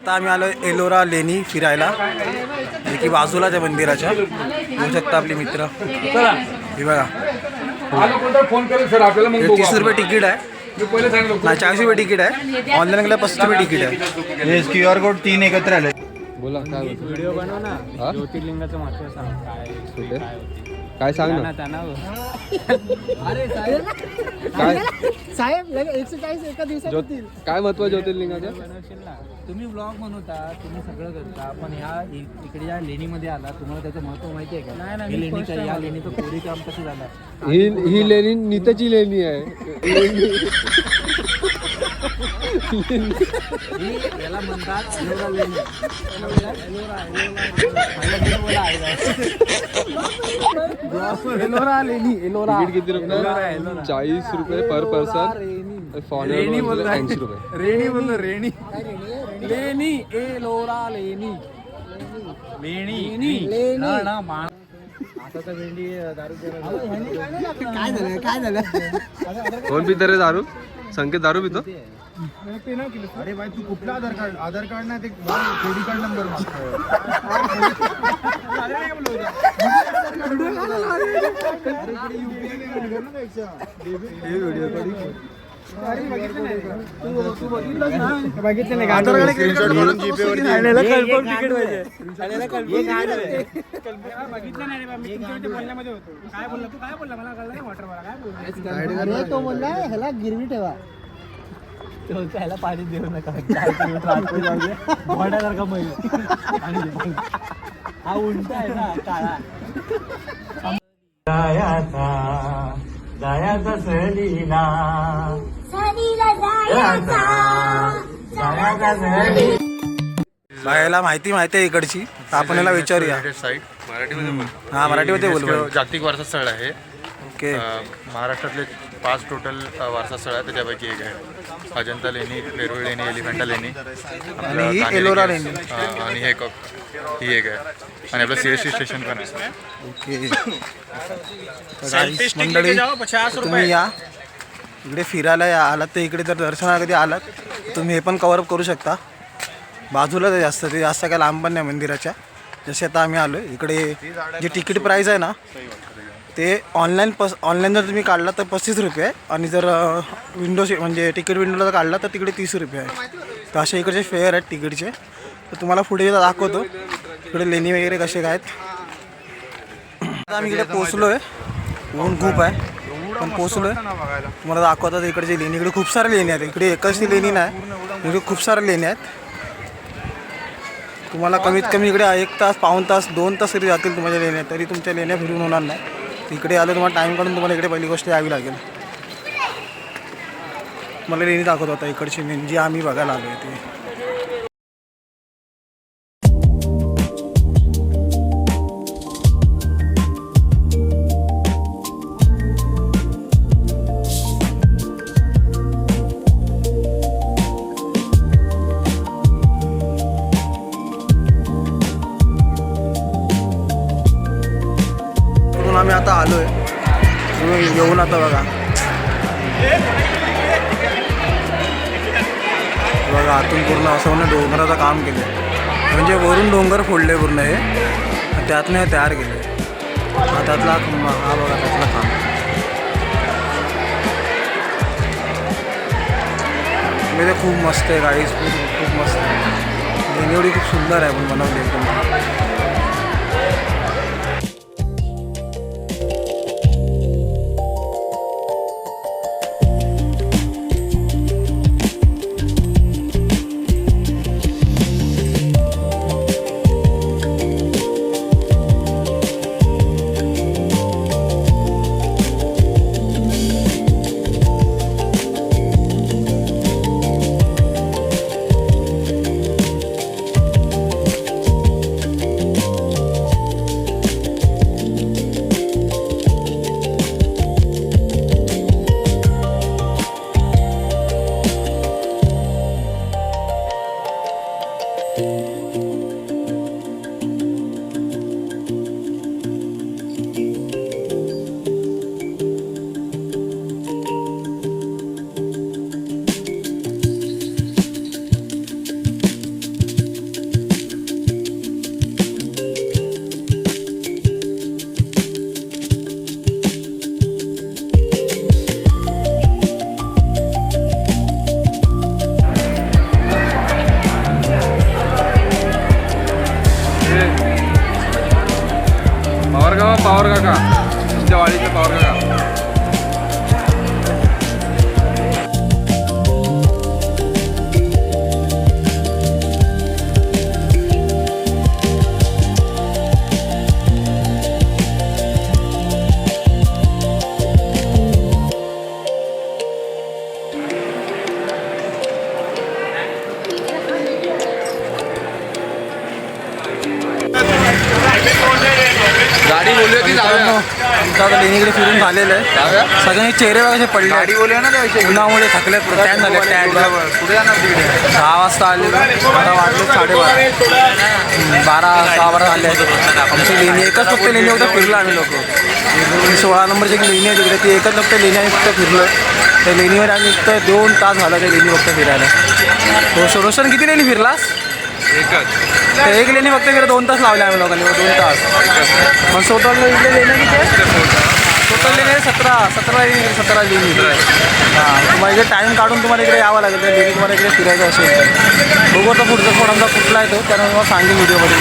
आता आम्ही आलो एलोरा लेणी फिरायला, जे की बाजूलाच आहे मंदिराच्या. बघू शकता आपले मित्र. हे बघा, हे 30 रुपये तिकीट आहे, नाही 40 रुपये तिकीट आहे. ऑनलाईन गेला 35 रुपये तिकीट आहे. QR कोड 3 एकत्र आले. बोला काय व्हिडिओ बनव ना. ज्योतिर्लिंगाचं महत्त्व सांग. काय सांग ना. अरे साहेब, काय साहेब 140 एका दिवसात होतील. काय महत्व ज्योतिर्लिंगाचं? बनवशील ना तुम्ही. ब्लॉग बनवता, तुम्ही सगळं करता, पण ह्या इकडे या लेणीमध्ये आला, तुम्हाला त्याचं महत्व माहिती आहे का? नाही, लेणी या लेणीचं कोरी काम कसं झालं. ही लेणी नीताची लेणी आहे. याला म्हणतात एलोरा लेणी. एलोरा लेणी. एलोरा तिकीट किती रुपये? 40 रुपये पर पर्सन. फॉरेनर 80 रुपये. रेणी बोललो. रेणी लेणी. एलोरा लेणी. लेणी ना मान. आता तर भेंडी दारू काय झालं. कोण पितो रे दारू? संकेत दारू पितो? अरे भाई तू कुठला आधार कार्ड नाही ते क्रेडिट कार्ड नंबर बघितलं नाही. बोलण्यामध्ये होतो. काय बोलला तू? काय बोलला मला कळलं नाही. वॉटर मला काय बोलला तो? बोलला ह्याला गिरवी ठेवा. त्याला पाणी देऊ नका. घोड्यासारखा मैल. हा उलटा आहे ना काळा. जायाचा सहलीला याला माहिती आहे इकडची, तर आपण याला विचारूया. साईट मराठीमध्ये हा, मराठीमध्ये बोल. जागतिक वारसा स्थळ आहे. ओके. महाराष्ट्रातले 5 टोटल वारसा स्थळ आहे, त्याच्यापैकी एक आहे. अजंता लेणी, वेरूळ लेणी, एलिफंटा लेणी, आणि ही एलोरा लेणी. आणि ही एक आहे. आणि आपलं CST स्टेशन पण आहे. ओके. मंडळी, तुम्ही या इकडे फिरायला आलात तर इकडे जर दर्शनाला कधी आलात तुम्ही हे पण कव्हर अप करू शकता. बाजूला ते जास्त काय लांब पण नाही मंदिराच्या. जसे आता आम्ही आलो इकडे, जे तिकीट प्राईस आहे ना ते ऑनलाईन जर तुम्ही काढला तर 35 रुपये आहे, आणि जर विंडो म्हणजे तिकीट विंडोला काढला तर तिकडे 30 रुपये आहे. तर असे इकडचे फेअर आहेत तिकीटचे. तर तुम्हाला पुढे दाखवतो इकडे लेणी वगैरे कसे काय आहेत. आता आम्ही इकडे पोचलो आहे. ऊन खूप आहे पण पोचलो आहे. तुम्हाला दाखवतात इकडचे लेणी. इकडे खूप साऱ्या लेणी आहेत. इकडे एकच ती लेणी नाही, इकडे खूप साऱ्या लेणी आहेत. तुम्हाला कमीत कमी इकडे 1 तास, पाऊण तास, 2 तास तरी जातील तुमच्या लेण्या, तरी तुमच्या लेण्या फिरून होणार नाही. इकडे आलं तुम्हाला टाईम काढून तुम्हाला इकडे पहिली गोष्ट यावी लागेल. मला लेणी दाखवत होता इकडची लेणी जी आम्ही बघायला आलो आहे ती. आम्ही आता आलो आहे येऊन. आता बघा आतून पूर्ण असं ना डोंगराचं काम केलं आहे. म्हणजे वरून डोंगर फोडले पूर्ण हे, त्यातनं हे तयार केलं आहे. त्यातला हा बघा त्यातला काम. म्हणजे ते खूप मस्त आहे गाडी, खूप मस्त आहे. एवढी खूप सुंदर आहे पण बनवली एकदम. पवार काका, तुमच्या वाडीचे पवार काका. गाडी बोलूया की जाऊया? आमचं आता लेणीकडे फिरून झालेलं आहे. जाऊया. सगळ्यांनी चेहरे वगैरे पडले. गाडी बोलूया ना त्याविषयी. उन्हामुळे थकले टॅन झाले टॅन. कुठे जाणार तिकडे? 6 वाजता आलेलो. आता वाजले 12:30. 6:12 झाले आहेत. आमची लेणी एकच फक्त लेणी फक्त फिरलो आम्ही लोक. 16 नंबरची एक लेणी आहे तिकडे, ती एकच फक्त लेणी आम्ही फक्त फिरलो. त्या लेणीवर आम्ही फक्त 2 तास झाला त्या लेणी फक्त फिरायला. रोशन किती लेणी फिरलास? एकच. तर एक लेणी फक्त फिरत 2 तास लावले आम्ही लोकांनी. 2 तास. मग टोटल इकडे लेण्या किती आहे? टोटल लेणी 17 लेणी. हां, तुम्हाला इकडे टाईम काढून तुम्हाला इकडे यावं लागेल. त्या लेणी तुम्हाला इकडे फिरायचं असेल तर. बघू आता पुढचा थोडासा कुठला आहे तो, त्यानंतर मला सांगेल व्हिडिओमध्ये.